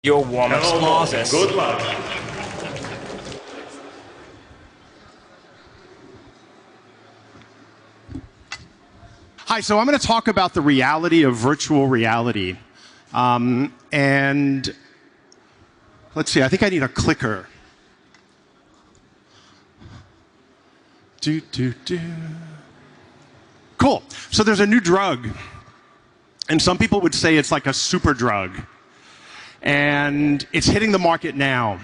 your warm-up clauses. Good luck. Hi, so I'm going to talk about the reality of virtual reality. And let's see, I think I need a clicker. Cool. So there's a new drug. And some people would say it's like a super drug. And it's hitting the market now. And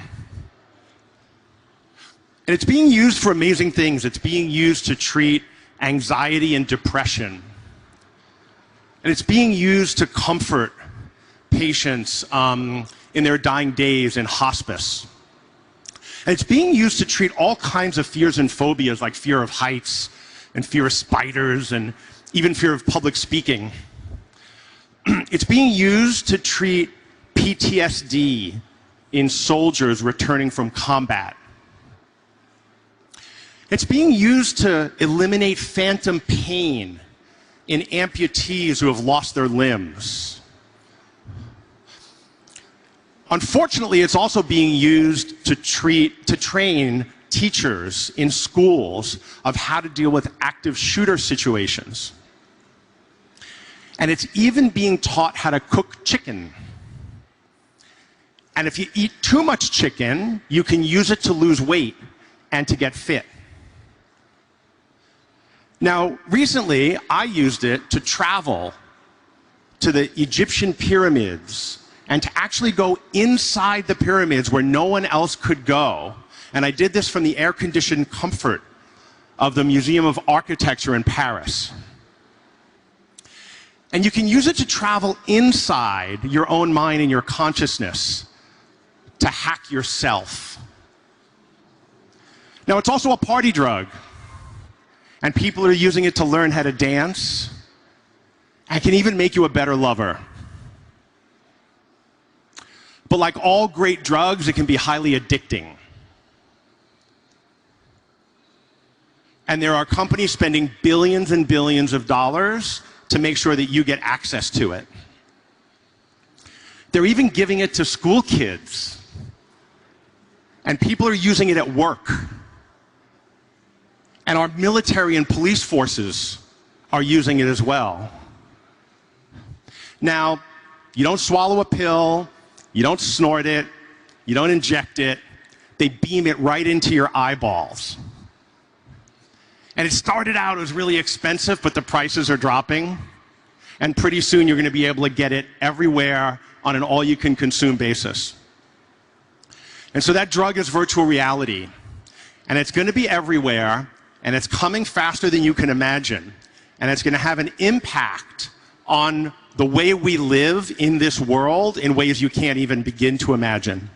it's being used for amazing things. It's being used to treat anxiety and depression. And it's being used to comfort patients in their dying days in hospice. And it's being used to treat all kinds of fears and phobias, like fear of heights and fear of spiders and even fear of public speaking. It's being used to treat PTSD in soldiers returning from combat. It's being used to eliminate phantom pain in amputees who have lost their limbs. Unfortunately, it's also being used to train teachers in schools of how to deal with active shooter situations. And it's even being taught how to cook chicken. And if you eat too much chicken, you can use it to lose weight and to get fit. Now, recently, I used it to travel to the Egyptian pyramids and to actually go inside the pyramids where no one else could go. And I did this from the air-conditioned comfort of the Museum of Architecture in Paris. And you can use it to travel inside your own mind and your consciousness to hack yourself. Now, it's also a party drug. And people are using it to learn how to dance and can even make you a better lover. But like all great drugs, it can be highly addicting. And there are companies spending billions and billions of dollars to make sure that you get access to it. They're even giving it to school kids. And people are using it at work. And our military and police forces are using it as well. Now, you don't swallow a pill, you don't snort it, you don't inject it. They beam it right into your eyeballs. And it started out as really expensive, but the prices are dropping. And pretty soon you're going to be able to get it everywhere on an all-you-can-consume basis. And so that drug is virtual reality. And it's going to be everywhere. And it's coming faster than you can imagine. And it's going to have an impact on the way we live in this world in ways you can't even begin to imagine.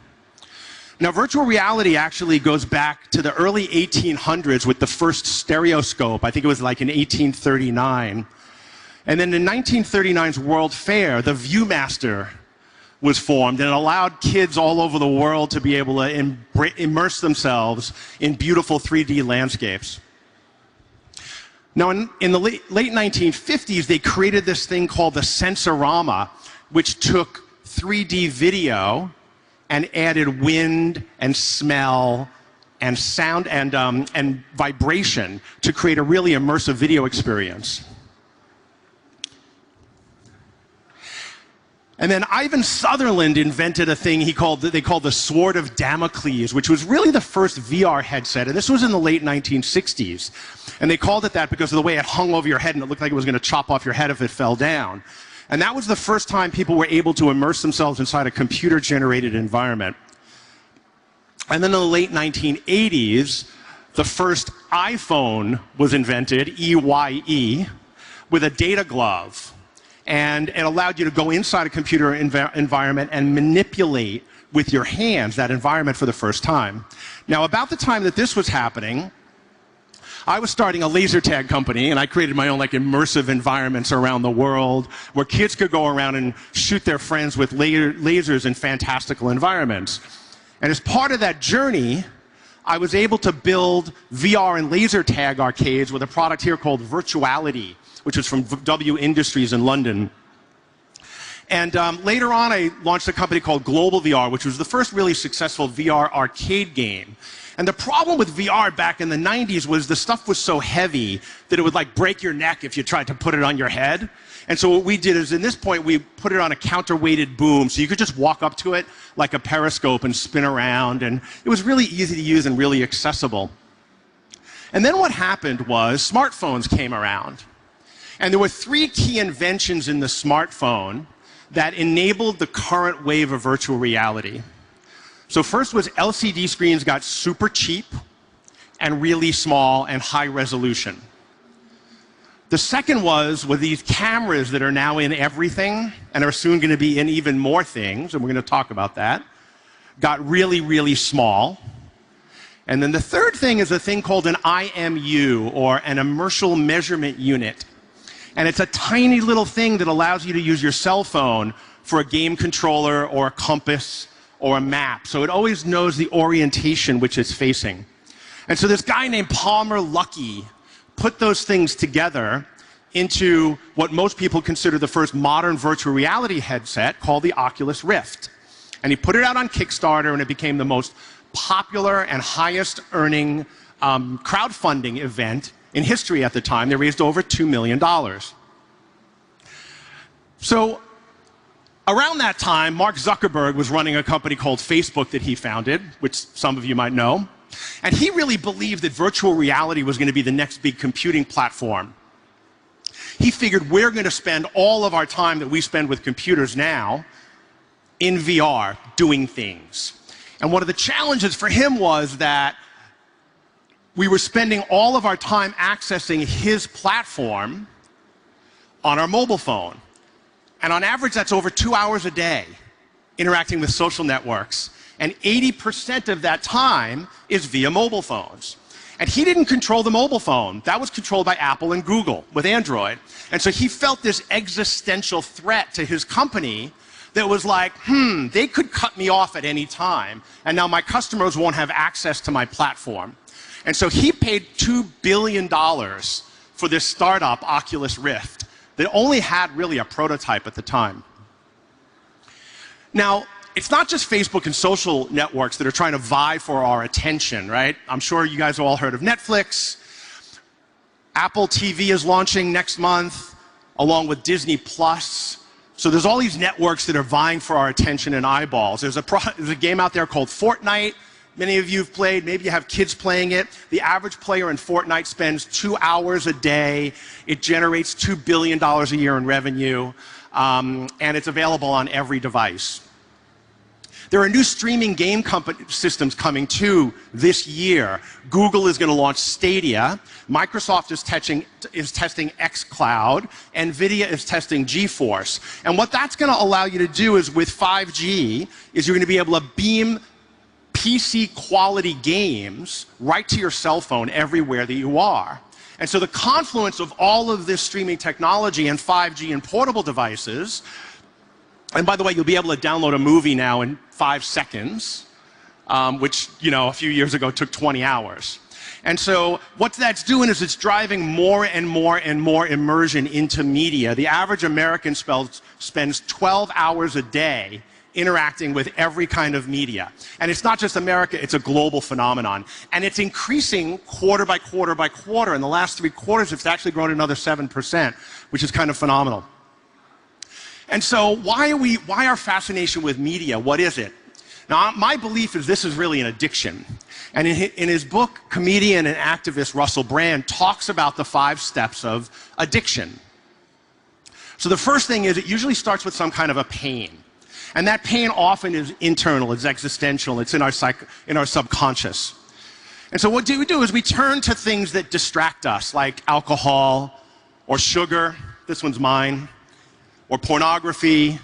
Now, virtual reality actually goes back to the early 1800s with the first stereoscope. I think it was like in 1839. And then in 1939's World Fair, the Viewmaster was formed, and it allowed kids all over the world to be able to immerse themselves in beautiful 3D landscapes. Now, in the late 1950s, they created this thing called the Sensorama, which took 3D video and added wind and smell and sound and vibration to create a really immersive video experience. And then Ivan Sutherland invented a thing they called the Sword of Damocles, which was really the first VR headset. And this was in the late 1960s. And they called it that because of the way it hung over your head and it looked like it was going to chop off your head if it fell down. And that was the first time people were able to immerse themselves inside a computer-generated environment. And then in the late 1980s, the first iPhone was invented, EYE, with a data glove. And it allowed you to go inside a computer environment and manipulate with your hands that environment for the first time. Now, about the time that this was happening, I was starting a laser tag company, and I created my own immersive environments around the world where kids could go around and shoot their friends with lasers in fantastical environments. And as part of that journey, I was able to build VR and laser tag arcades with a product here called Virtuality, which was from W Industries in London. And later on, I launched a company called Global VR, which was the first really successful VR arcade game. And the problem with VR back in the 90s was the stuff was so heavy that it would like break your neck if you tried to put it on your head. And so what we did is, in this point, we put it on a counterweighted boom, so you could just walk up to it like a periscope and spin around, and it was really easy to use and really accessible. And then what happened was smartphones came around. And there were three key inventions in the smartphone that enabled the current wave of virtual reality. So first was LCD screens got super cheap and really small and high resolution. The second was these cameras that are now in everything and are soon going to be in even more things, and we're going to talk about that, got really, really small. And then the third thing is a thing called an IMU, or an inertial measurement unit. And it's a tiny little thing that allows you to use your cell phone for a game controller or a compass or a map. So it always knows the orientation which it's facing. And so this guy named Palmer Luckey put those things together into what most people consider the first modern virtual reality headset called the Oculus Rift. And he put it out on Kickstarter, and it became the most popular and highest earning crowdfunding event in history at the time. They raised over $2 million. So around that time, Mark Zuckerberg was running a company called Facebook that he founded, which some of you might know. And he really believed that virtual reality was going to be the next big computing platform. He figured we're going to spend all of our time that we spend with computers now in VR doing things. And one of the challenges for him was that we were spending all of our time accessing his platform on our mobile phone. And on average, that's over 2 hours a day interacting with social networks. And 80% of that time is via mobile phones. And he didn't control the mobile phone. That was controlled by Apple and Google with Android. And so he felt this existential threat to his company that was like, they could cut me off at any time, and now my customers won't have access to my platform. And so he paid $2 billion for this startup, Oculus Rift, that only had really a prototype at the time. Now, it's not just Facebook and social networks that are trying to vie for our attention, right? I'm sure you guys have all heard of Netflix. Apple TV is launching next month, along with Disney Plus. So there's all these networks that are vying for our attention and eyeballs. There's a game out there called Fortnite. Many of you have played. Maybe you have kids playing it. The average player in Fortnite spends 2 hours a day. It generates $2 billion a year in revenue, and it's available on every device. There are new streaming game systems coming too this year. Google is going to launch Stadia. Microsoft is testing xCloud. NVIDIA is testing GeForce. And what that's going to allow you to do is, with 5G, is you're going to be able to beam PC quality games right to your cell phone everywhere that you are. And so the confluence of all of this streaming technology and 5G and portable devices, and by the way, you'll be able to download a movie now in 5 seconds, which, a few years ago took 20 hours. And so what that's doing is it's driving more and more and more immersion into media. The average American spends 12 hours a day interacting with every kind of media. And it's not just America, it's a global phenomenon. And it's increasing quarter by quarter by quarter. In the last 3 quarters, it's actually grown another 7%, which is kind of phenomenal. And so why our fascination with media? What is it? Now, my belief is this is really an addiction. And in his book, comedian and activist Russell Brand talks about the 5 steps of addiction. So the first thing is it usually starts with some kind of a pain. And that pain often is internal, it's existential, it's in our subconscious. And so what we do is we turn to things that distract us, like alcohol or sugar, this one's mine, or pornography,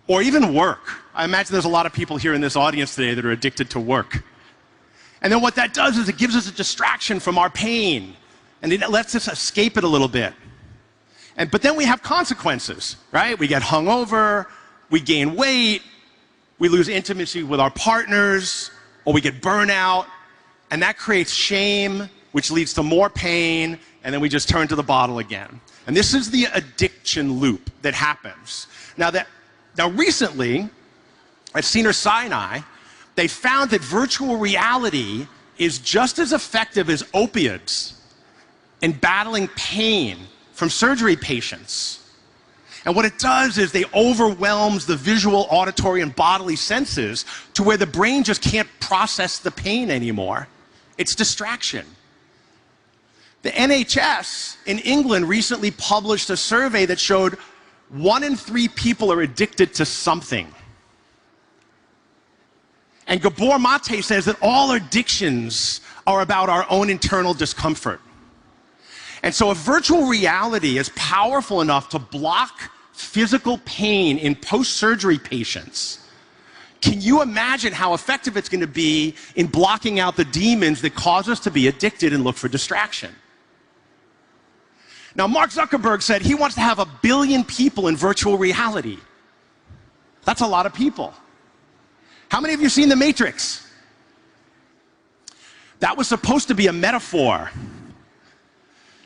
or even work. I imagine there's a lot of people here in this audience today that are addicted to work. And then what that does is it gives us a distraction from our pain, and it lets us escape it a little bit. But then we have consequences, right? We get hungover, we gain weight, we lose intimacy with our partners, or we get burnout, and that creates shame, which leads to more pain, and then we just turn to the bottle again. And this is the addiction loop that happens. Now, that Now, recently, at Cedars-Sinai, they found that virtual reality is just as effective as opiates in battling pain from surgery patients. And what it does is they overwhelms the visual, auditory, and bodily senses to where the brain just can't process the pain anymore. It's distraction. The NHS in England recently published a survey that showed 1 in 3 people are addicted to something. And Gabor Mate says that all addictions are about our own internal discomfort. And so if virtual reality is powerful enough to block physical pain in post-surgery patients, can you imagine how effective it's going to be in blocking out the demons that cause us to be addicted and look for distraction? Now, Mark Zuckerberg said he wants to have 1 billion people in virtual reality. That's a lot of people. How many of you have seen The Matrix? That was supposed to be a metaphor.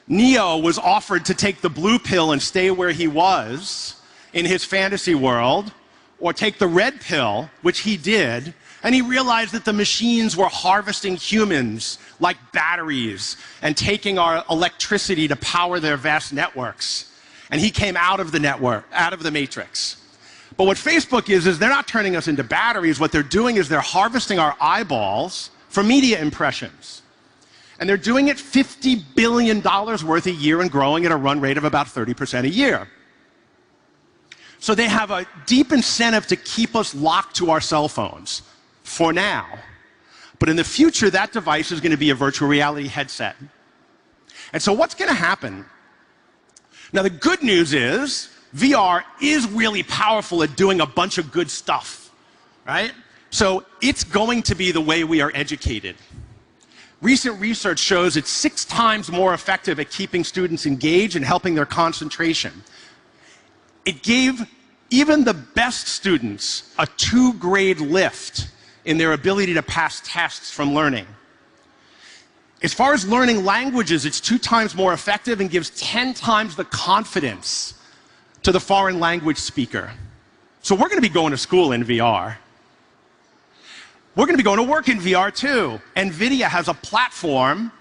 Neo was offered to take the blue pill and stay where he was in his fantasy world, or take the red pill, which he did, and he realized that the machines were harvesting humans like batteries and taking our electricity to power their vast networks. And he came out of the network, out of the matrix. But what Facebook is they're not turning us into batteries. What they're doing is they're harvesting our eyeballs for media impressions. And they're doing it $50 billion worth a year and growing at a run rate of about 30% a year. So they have a deep incentive to keep us locked to our cell phones for now. But in the future, that device is going to be a virtual reality headset. And so what's going to happen? Now, the good news is VR is really powerful at doing a bunch of good stuff, right? So it's going to be the way we are educated. Recent research shows it's 6 times more effective at keeping students engaged and helping their concentration. It gave even the best students a 2-grade lift in their ability to pass tests from learning. As far as learning languages, it's 2 times more effective and gives 10 times the confidence to the foreign language speaker. So we're going to be going to school in VR. We're going to be going to work in VR too. NVIDIA has a platform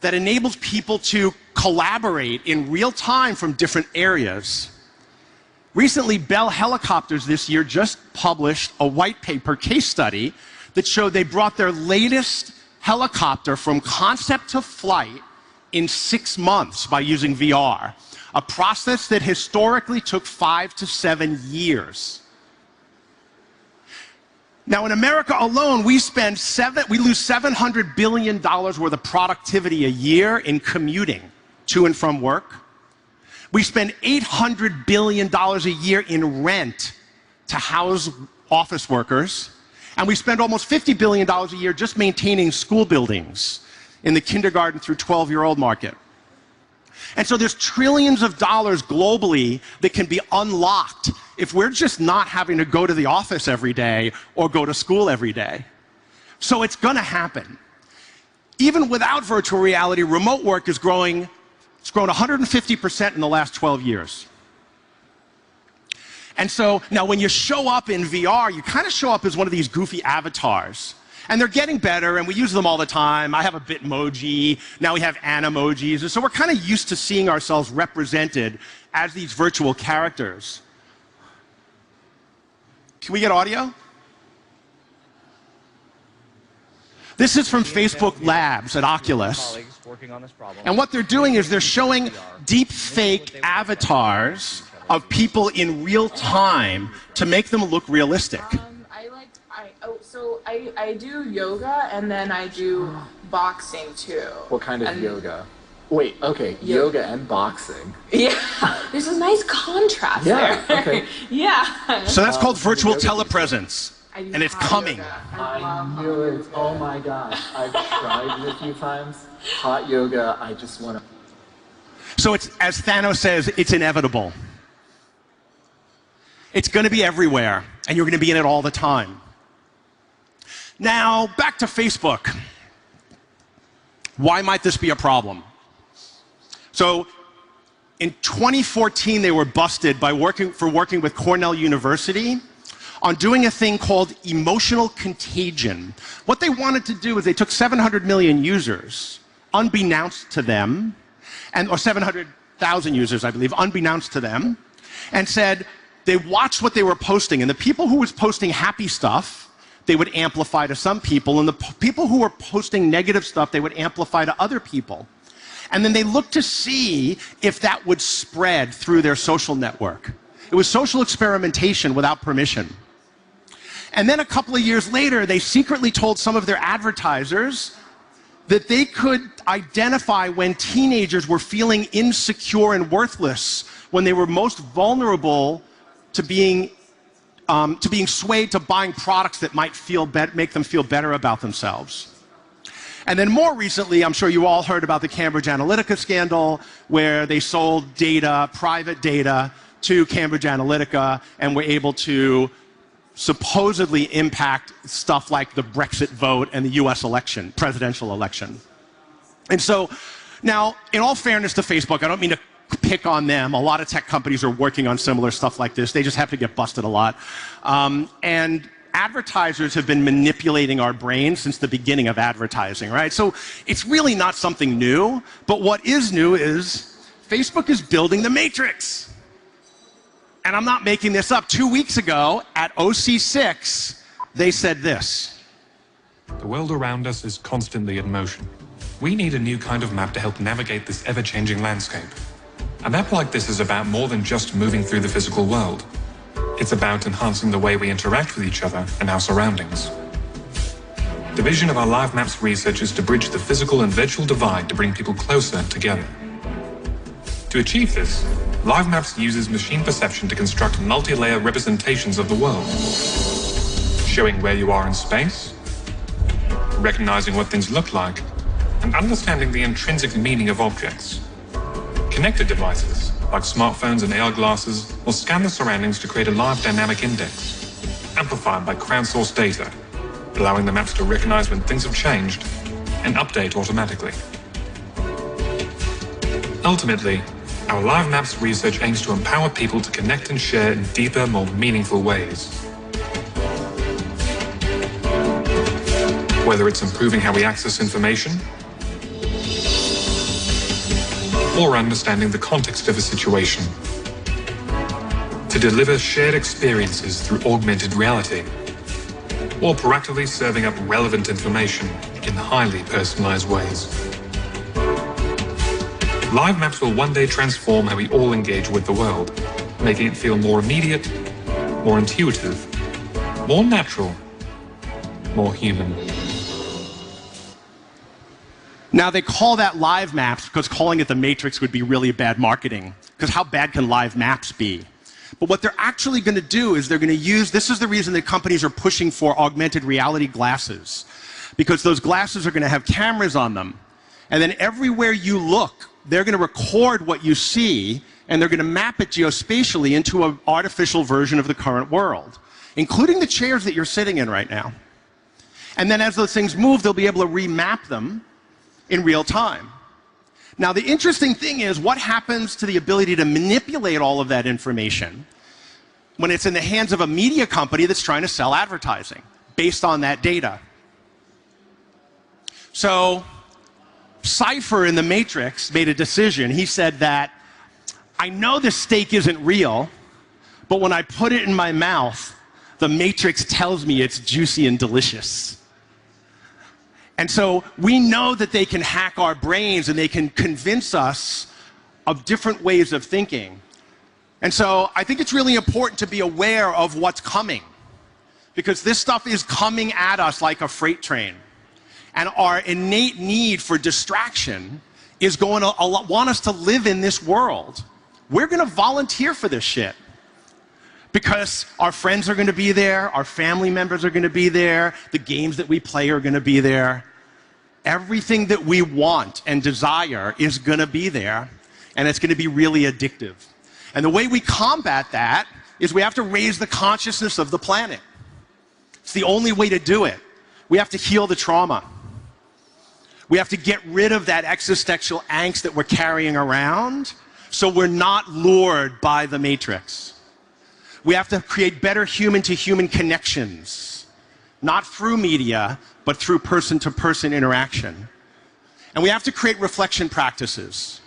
that enables people to collaborate in real time from different areas. Recently, Bell Helicopters this year just published a white paper case study that showed they brought their latest helicopter from concept to flight in 6 months by using VR, a process that historically took 5 to 7 years. Now, in America alone, we lose $700 billion worth of productivity a year in commuting to and from work. We spend $800 billion a year in rent to house office workers. And we spend almost $50 billion a year just maintaining school buildings in the kindergarten through 12-year-old market. And so there's trillions of dollars globally that can be unlocked if we're just not having to go to the office every day or go to school every day. So it's going to happen. Even without virtual reality, remote work is growing. It's grown 150% in the last 12 years. And so now when you show up in VR, you kind of show up as one of these goofy avatars. And they're getting better, and we use them all the time. I have a Bitmoji, now we have Animojis, and so we're kind of used to seeing ourselves represented as these virtual characters. Can we get audio? This is from Facebook Labs at Oculus. And what they're doing is they're showing deep fake avatars of people in real time to make them look realistic. I do yoga and then I do boxing too. What kind of yoga? Wait, okay, yoga and boxing. Yeah, there's a nice contrast there. Okay. Yeah. So that's called virtual telepresence, and it's coming. I knew it. Oh my gosh. I've tried it a few times. Hot yoga, I just want to... So it's, as Thanos says, it's inevitable. It's going to be everywhere, and you're going to be in it all the time. Now, back to Facebook. Why might this be a problem? So, In 2014, they were busted for working with Cornell University on doing a thing called emotional contagion. What they wanted to do is they took 700 million users, unbeknownst to them, or 700,000 users, I believe, unbeknownst to them, and said they watched what they were posting, and the people who was posting happy stuff, they would amplify to some people, and the people who were posting negative stuff, they would amplify to other people. And then they looked to see if that would spread through their social network. It was social experimentation without permission. And then a couple of years later, they secretly told some of their advertisers that they could identify when teenagers were feeling insecure and worthless, when they were most vulnerable to being swayed to buying products that might make them feel better about themselves. And then more recently, I'm sure you all heard about the Cambridge Analytica scandal, where they sold data, private data, to Cambridge Analytica and were able to supposedly impact stuff like the Brexit vote and the US election, presidential election. And so now, in all fairness to Facebook, I don't mean to pick on them. A lot of tech companies are working on similar stuff like this. They just have to get busted a lot. And advertisers have been manipulating our brains since the beginning of advertising, right? So it's really not something new, but what is new is Facebook is building the matrix. And I'm not making this up. 2 weeks ago at OC6, they said this. The world around us is constantly in motion. We need a new kind of map to help navigate this ever-changing landscape. A map like this is about more than just moving through the physical world. It's about enhancing the way we interact with each other and our surroundings. The vision of our Live Maps research is to bridge the physical and virtual divide to bring people closer together. To achieve this, Live Maps uses machine perception to construct multi-layer representations of the world, showing where you are in space, recognizing what things look like, and understanding the intrinsic meaning of objects. Connected devices, like smartphones and AR glasses, will scan the surroundings to create a live dynamic index, amplified by crowdsourced data, allowing the maps to recognize when things have changed and update automatically. Ultimately, our Live Maps research aims to empower people to connect and share in deeper, more meaningful ways. Whether it's improving how we access information, or understanding the context of a situation, to deliver shared experiences through augmented reality, or proactively serving up relevant information in highly personalized ways. Live Maps will one day transform how we all engage with the world, making it feel more immediate, more intuitive, more natural, more human. Now, they call that Live Maps because calling it the Matrix would be really bad marketing, because how bad can Live Maps be? But what they're actually going to do is they're going to use, this is the reason that companies are pushing for augmented reality glasses, because those glasses are going to have cameras on them. And then everywhere you look, they're going to record what you see, and they're going to map it geospatially into an artificial version of the current world, including the chairs that you're sitting in right now. And then as those things move, they'll be able to remap them in real time. Now, the interesting thing is, what happens to the ability to manipulate all of that information when it's in the hands of a media company that's trying to sell advertising based on that data? So, Cypher in the Matrix made a decision. He said that, I know the steak isn't real, but when I put it in my mouth, the Matrix tells me it's juicy and delicious. And so we know that they can hack our brains and they can convince us of different ways of thinking. And so I think it's really important to be aware of what's coming, because this stuff is coming at us like a freight train. And our innate need for distraction is going to want us to live in this world. We're going to volunteer for this shit, because our friends are going to be there, our family members are going to be there, the games that we play are going to be there. Everything that we want and desire is going to be there, and it's going to be really addictive. And the way we combat that is we have to raise the consciousness of the planet. It's the only way to do it. We have to heal the trauma. We have to get rid of that existential angst that we're carrying around, so we're not lured by the matrix. We have to create better human-to-human connections, not through media, but through person-to-person interaction. And we have to create reflection practices.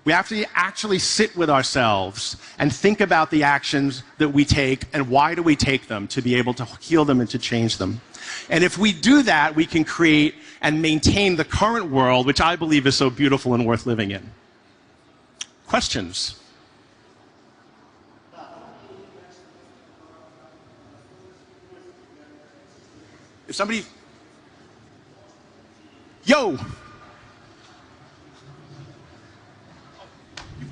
We have to actually sit with ourselves and think about the actions that we take and why do we take them to be able to heal them and to change them. And if we do that, we can create and maintain the current world, which I believe is so beautiful and worth living in. Questions? If somebody... Yo! You've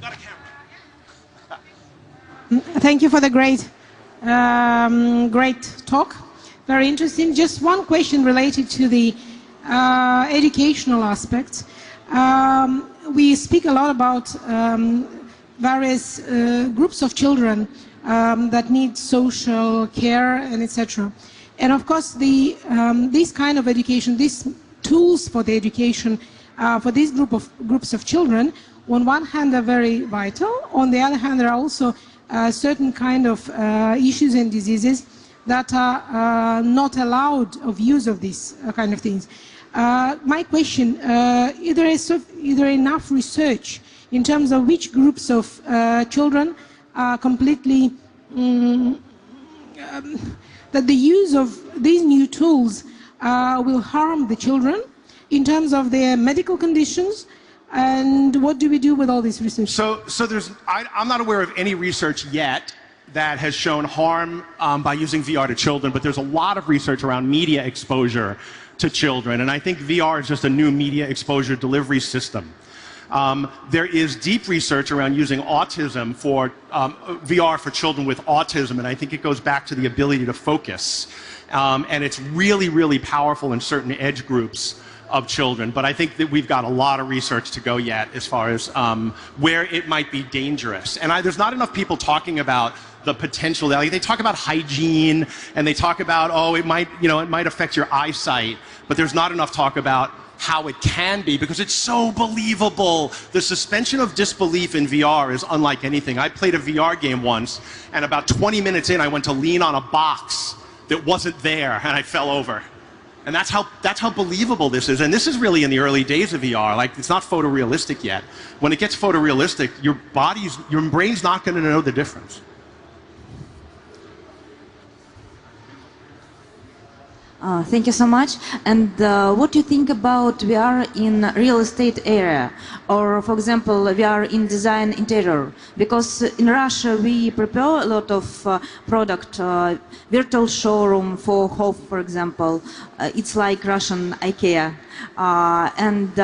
got a camera. Thank you for the great talk. Very interesting. Just one question related to the educational aspects. We speak a lot about various groups of children that need social care and etc. And of course, this kind of education, these tools for the education for these groups of children, on one hand, are very vital. On the other hand, there are also certain kind of issues and diseases that are not allowed of use of these kind of things. My question, is there enough research in terms of which groups of children are completely, that the use of these new tools will harm the children in terms of their medical conditions, and what do we do with all this research? So I'm not aware of any research yet that has shown harm by using VR to children, but there's a lot of research around media exposure to children, and I think VR is just a new media exposure delivery system. There is deep research around using autism for VR for children with autism, and I think it goes back to the ability to focus. And it's really, really powerful in certain edge groups of children, but I think that we've got a lot of research to go yet as far as where it might be dangerous. And there's not enough people talking about the potential. Like, they talk about hygiene, and they talk about, oh, it might affect your eyesight, but there's not enough talk about how it can be, because it's so believable. The suspension of disbelief in VR is unlike anything. I played a VR game once, and about 20 minutes in, I went to lean on a box that wasn't there, and I fell over. And that's how believable this is. And this is really in the early days of VR. Like, it's not photorealistic yet. When it gets photorealistic, your brain's not going to know the difference. Thank you so much. And what do you think about VR in real estate area? Or, for example, VR in design interior? Because in Russia, we prepare a lot of product, virtual showroom for home, for example. It's like Russian IKEA. And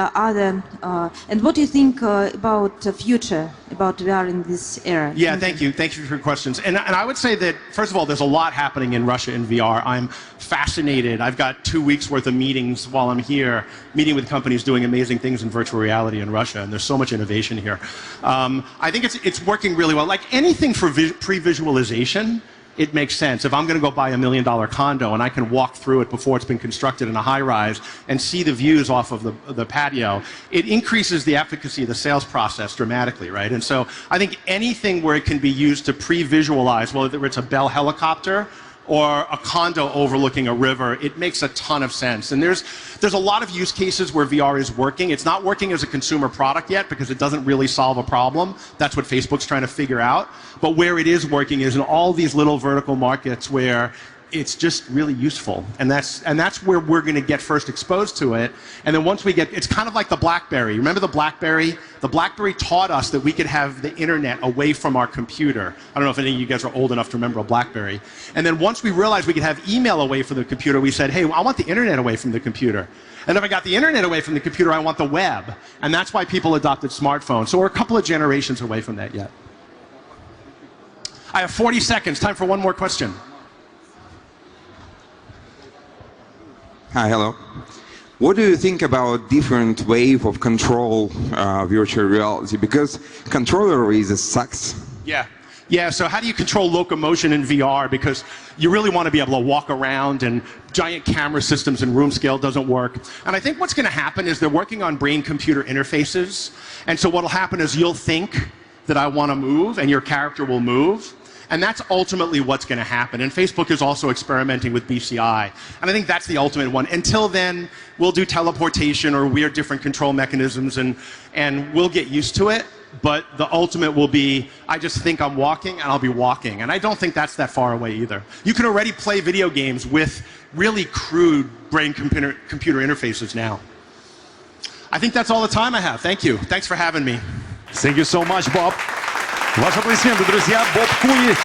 what do you think about the future, about VR in this era? Yeah, thank you. Thank you for your questions. And I would say that, first of all, there's a lot happening in Russia in VR. I'm fascinated. I've got 2 weeks worth of meetings while I'm here, meeting with companies doing amazing things in virtual reality in Russia, and there's so much innovation here. I think it's working really well. Like anything for pre-visualization, it makes sense. If I'm going to go buy a $1 million condo and I can walk through it before it's been constructed in a high-rise and see the views off of the patio, it increases the efficacy of the sales process dramatically, right? And so I think anything where it can be used to pre-visualize, whether it's a Bell helicopter or a condo overlooking a river, it makes a ton of sense. And there's a lot of use cases where VR is working. It's not working as a consumer product yet because it doesn't really solve a problem. That's what Facebook's trying to figure out. But where it is working is in all these little vertical markets where it's just really useful. And that's where we're going to get first exposed to it. And then once we get, it's kind of like the BlackBerry. Remember the BlackBerry? The BlackBerry taught us that we could have the internet away from our computer. I don't know if any of you guys are old enough to remember a BlackBerry. And then once we realized we could have email away from the computer, we said, hey, I want the internet away from the computer. And if I got the internet away from the computer, I want the web. And that's why people adopted smartphones. So we're a couple of generations away from that yet. I have 40 seconds. Time for one more question. Hi, hello. What do you think about different wave of control virtual reality? Because controller is sucks. Yeah, so how do you control locomotion in VR? Because you really want to be able to walk around, and giant camera systems and room scale doesn't work. And I think what's going to happen is they're working on brain-computer interfaces. And so what will happen is you'll think, that I want to move, and your character will move. And that's ultimately what's going to happen. And Facebook is also experimenting with BCI. And I think that's the ultimate one. Until then, we'll do teleportation or weird different control mechanisms, and we'll get used to it. But the ultimate will be, I just think I'm walking, and I'll be walking. And I don't think that's that far away either. You can already play video games with really crude brain-computer interfaces now. I think that's all the time I have. Thank you. Thanks for having me. Thank you so much, Bob. Ваши аплодисменты, друзья. Боб Куни.